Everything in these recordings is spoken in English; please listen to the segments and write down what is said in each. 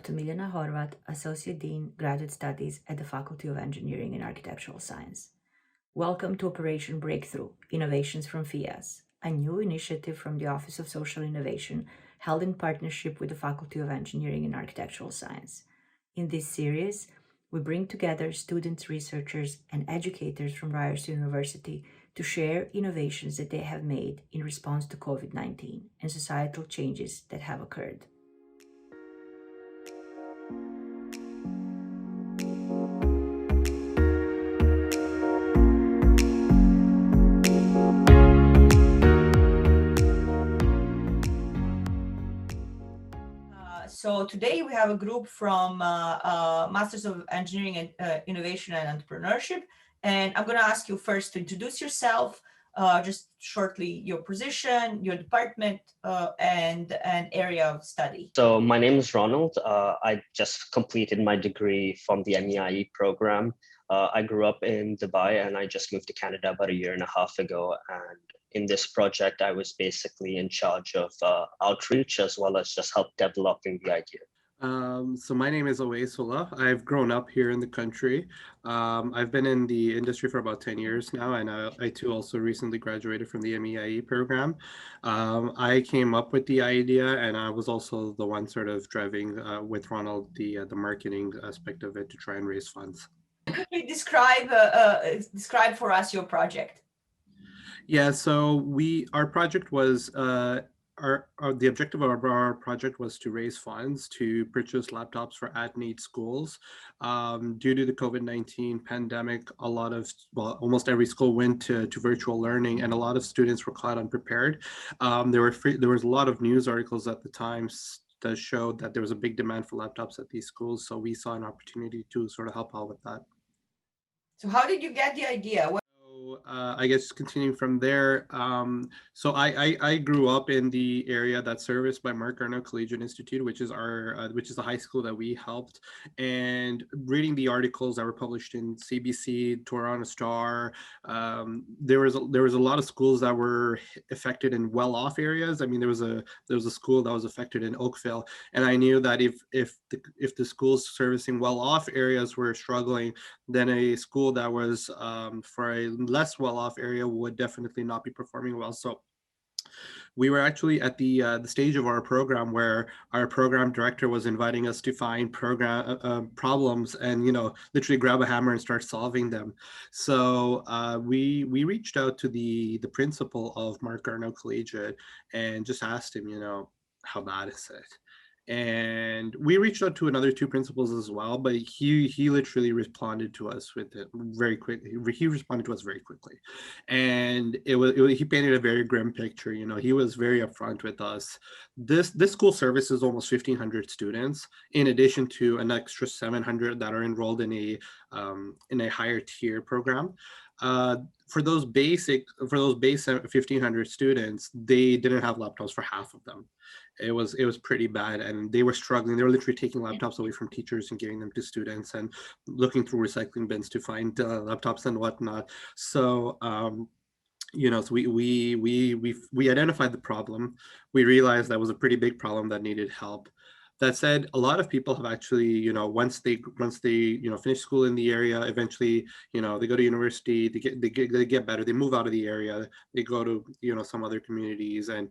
Dr. Miljana Horvat, Associate Dean, Graduate Studies at the Faculty of Engineering and Architectural Science. Welcome to Operation Breakthrough, Innovations from FEAS, a new initiative from the Office of Social Innovation held in partnership with the Faculty of Engineering and Architectural Science. In this series, we bring together students, researchers, and educators from Ryerson University to share innovations that they have made in response to COVID-19 and societal changes that have occurred. So today we have a group from Masters of Engineering and Innovation and Entrepreneurship. And I'm going to ask you first to introduce yourself, just shortly your position, your department, and an area of study. So my name is Ronald. I just completed my degree from the MEIE program. I grew up in Dubai and I just moved to Canada about 1.5 years ago. And in this project, I was basically in charge of outreach as well as just help developing the idea. So my name is Awais Ullah. I've grown up here in the country. I've been in the industry for about 10 years now, and I too also recently graduated from the MEIE program. I came up with the idea, and I was also the one sort of driving with Ronald the marketing aspect of it to try and raise funds. Could you describe for us your project? Yeah, so our project was the objective of our project was to raise funds to purchase laptops for at-need schools. Due to the COVID-19 pandemic, almost every school went to virtual learning, and a lot of students were caught unprepared. There was a lot of news articles at the time that showed that there was a big demand for laptops at these schools, so we saw an opportunity to sort of help out with that. So how did you get the idea? I guess continuing from there, so I grew up in the area that's serviced by Mark Arno Collegiate Institute, which is the high school that we helped. And reading the articles that were published in CBC, Toronto Star, there was a lot of schools that were affected in well-off areas. I mean, there was a school that was affected in Oakville, and I knew that if the schools servicing well-off areas were struggling, then a school that was for a less well-off area would definitely not be performing well. So we were actually at the stage of our program where our program director was inviting us to find problems and literally grab a hammer and start solving them. So we reached out to the principal of Mark Arno Collegiate and just asked him, how bad is it? And we reached out to another 2 principals as well, but he literally responded to us with it very quickly. He responded to us very quickly, and he painted a very grim picture. He was very upfront with us. This school services almost 1,500 students, in addition to an extra 700 that are enrolled in a higher tier program. For those base 1,500 students, they didn't have laptops for half of them. It was pretty bad, and they were struggling. They were literally taking laptops away from teachers and giving them to students, and looking through recycling bins to find laptops and whatnot. So so we identified the problem. We realized that was a pretty big problem that needed help. That said, a lot of people have actually, once they finish school in the area, eventually, they go to university, they get better, they move out of the area, they go to, some other communities, and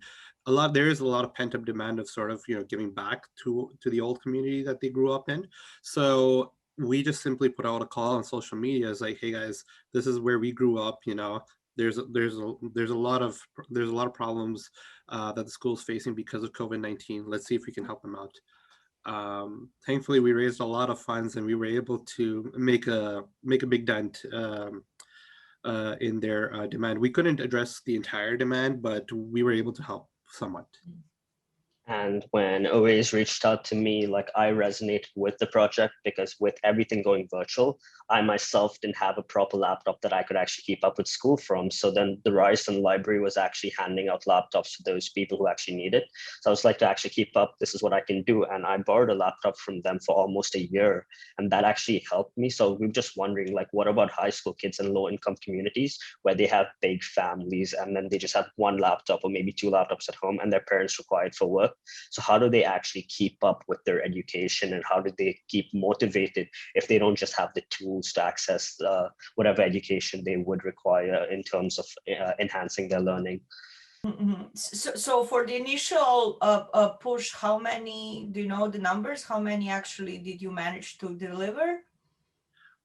there is a lot of pent-up demand of sort of, giving back to the old community that they grew up in. So we just simply put out a call on social media as like, hey guys, this is where we grew up, there's a lot of problems that the school's facing because of COVID-19. Let's see if we can help them out. Thankfully, we raised a lot of funds and we were able to make a big dent in their demand. We couldn't address the entire demand, but we were able to help somewhat. And when Awais reached out to me, I resonated with the project because with everything going virtual, I myself didn't have a proper laptop that I could actually keep up with school from. So then the Ryerson Library was actually handing out laptops to those people who actually need it. So I was like, to actually keep up, this is what I can do. And I borrowed a laptop from them for almost a year, and that actually helped me. So we were just wondering, what about high school kids in low income communities where they have big families and then they just have 1 laptop or maybe 2 laptops at home and their parents require it for work? So how do they actually keep up with their education, and how do they keep motivated if they don't just have the tools to access whatever education they would require in terms of enhancing their learning? So for the initial push, how many, do you know the numbers? How many actually did you manage to deliver?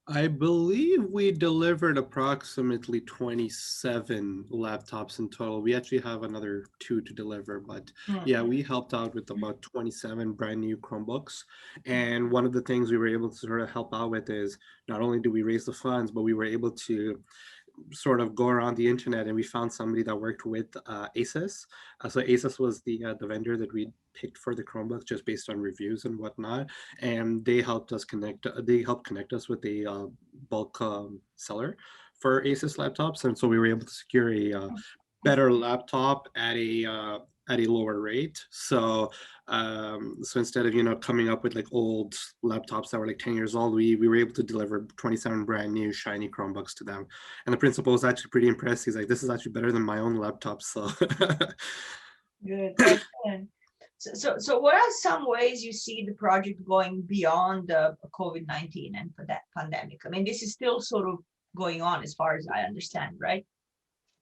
I believe we delivered approximately 27 laptops in total. We actually have another 2 to deliver, but yeah, we helped out with about 27 brand new Chromebooks. And one of the things we were able to sort of help out with is not only do we raise the funds, but we were able to sort of go around the internet, and we found somebody that worked with ASUS. So ASUS was the vendor that we picked for the Chromebooks just based on reviews and whatnot, and they helped us connect. They helped connect us with a bulk seller for ASUS laptops, and so we were able to secure a better laptop at a lower rate. So instead of coming up with like old laptops that were like 10 years old, we were able to deliver 27 brand new shiny Chromebooks to them. And the principal was actually pretty impressed. He's like, this is actually better than my own laptop. So Good, excellent. So what are some ways you see the project going beyond the COVID-19 and for that pandemic? I mean, this is still sort of going on as far as I understand, right?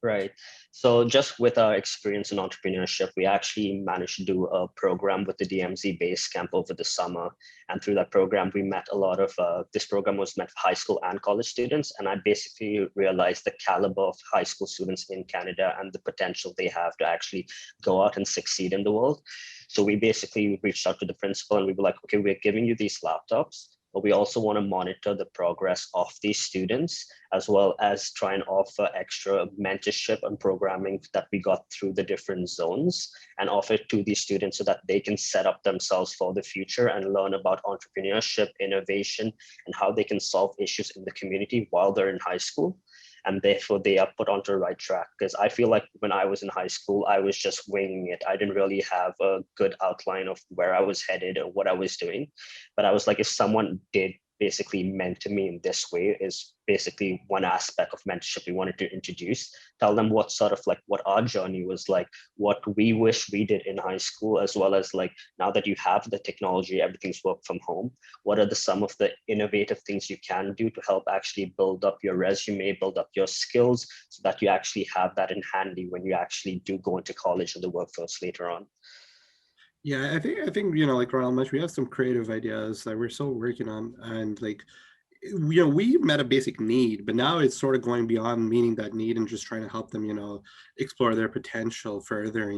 Right. So just with our experience in entrepreneurship, we actually managed to do a program with the DMZ base camp over the summer. And through that program, we met a lot of, this program was meant for high school and college students. And I basically realized the caliber of high school students in Canada and the potential they have to actually go out and succeed in the world. So we basically reached out to the principal and we were like, okay, we're giving you these laptops, but we also want to monitor the progress of these students, as well as try and offer extra mentorship and programming that we got through the different zones and offer it to these students so that they can set up themselves for the future and learn about entrepreneurship, innovation, and how they can solve issues in the community while they're in high school. And therefore they are put onto the right track. Because I feel like when I was in high school, I was just winging it. I didn't really have a good outline of where I was headed or what I was doing. But I was like, if someone did basically mentor me in this way, is basically one aspect of mentorship we wanted to introduce. Tell them what sort of like what our journey was like, what we wish we did in high school, as well as like now that you have the technology, everything's work from home, what are some of the innovative things you can do to help actually build up your resume, build up your skills, so that you actually have that in handy when you actually do go into college or the workforce later on. yeah, I think like Ronald mentioned, we have some creative ideas that we're still working on, and like we met a basic need, but now it's sort of going beyond meeting that need and just trying to help them explore their potential further.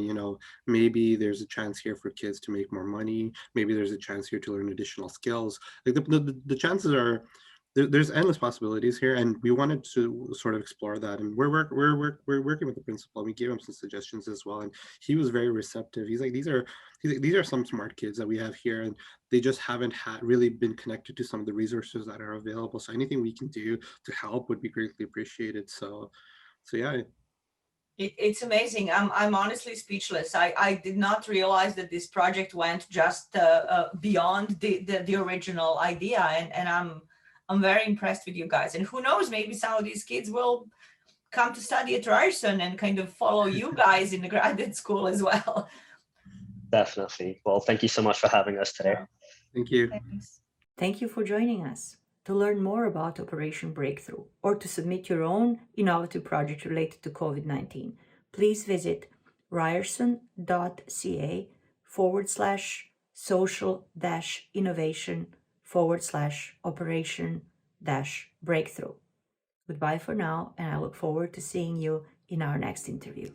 Maybe there's a chance here for kids to make more money, maybe there's a chance here to learn additional skills. Like the chances are there's endless possibilities here, and we wanted to sort of explore that. And we're working with the principal, and we gave him some suggestions as well, and he was very receptive. He's like, these are some smart kids that we have here, and they just haven't really been connected to some of the resources that are available. So anything we can do to help would be greatly appreciated. So yeah. It's amazing. I'm honestly speechless. I did not realize that this project went just beyond the original idea, and I'm very impressed with you guys. And who knows, maybe some of these kids will come to study at Ryerson and kind of follow you guys in the graduate school as well. Definitely. Well, thank you so much for having us today. Thank you. Thanks. Thank you for joining us. To learn more about Operation Breakthrough or to submit your own innovative project related to COVID-19, please visit ryerson.ca/social-innovation/operation-breakthrough. Goodbye for now, and I look forward to seeing you in our next interview.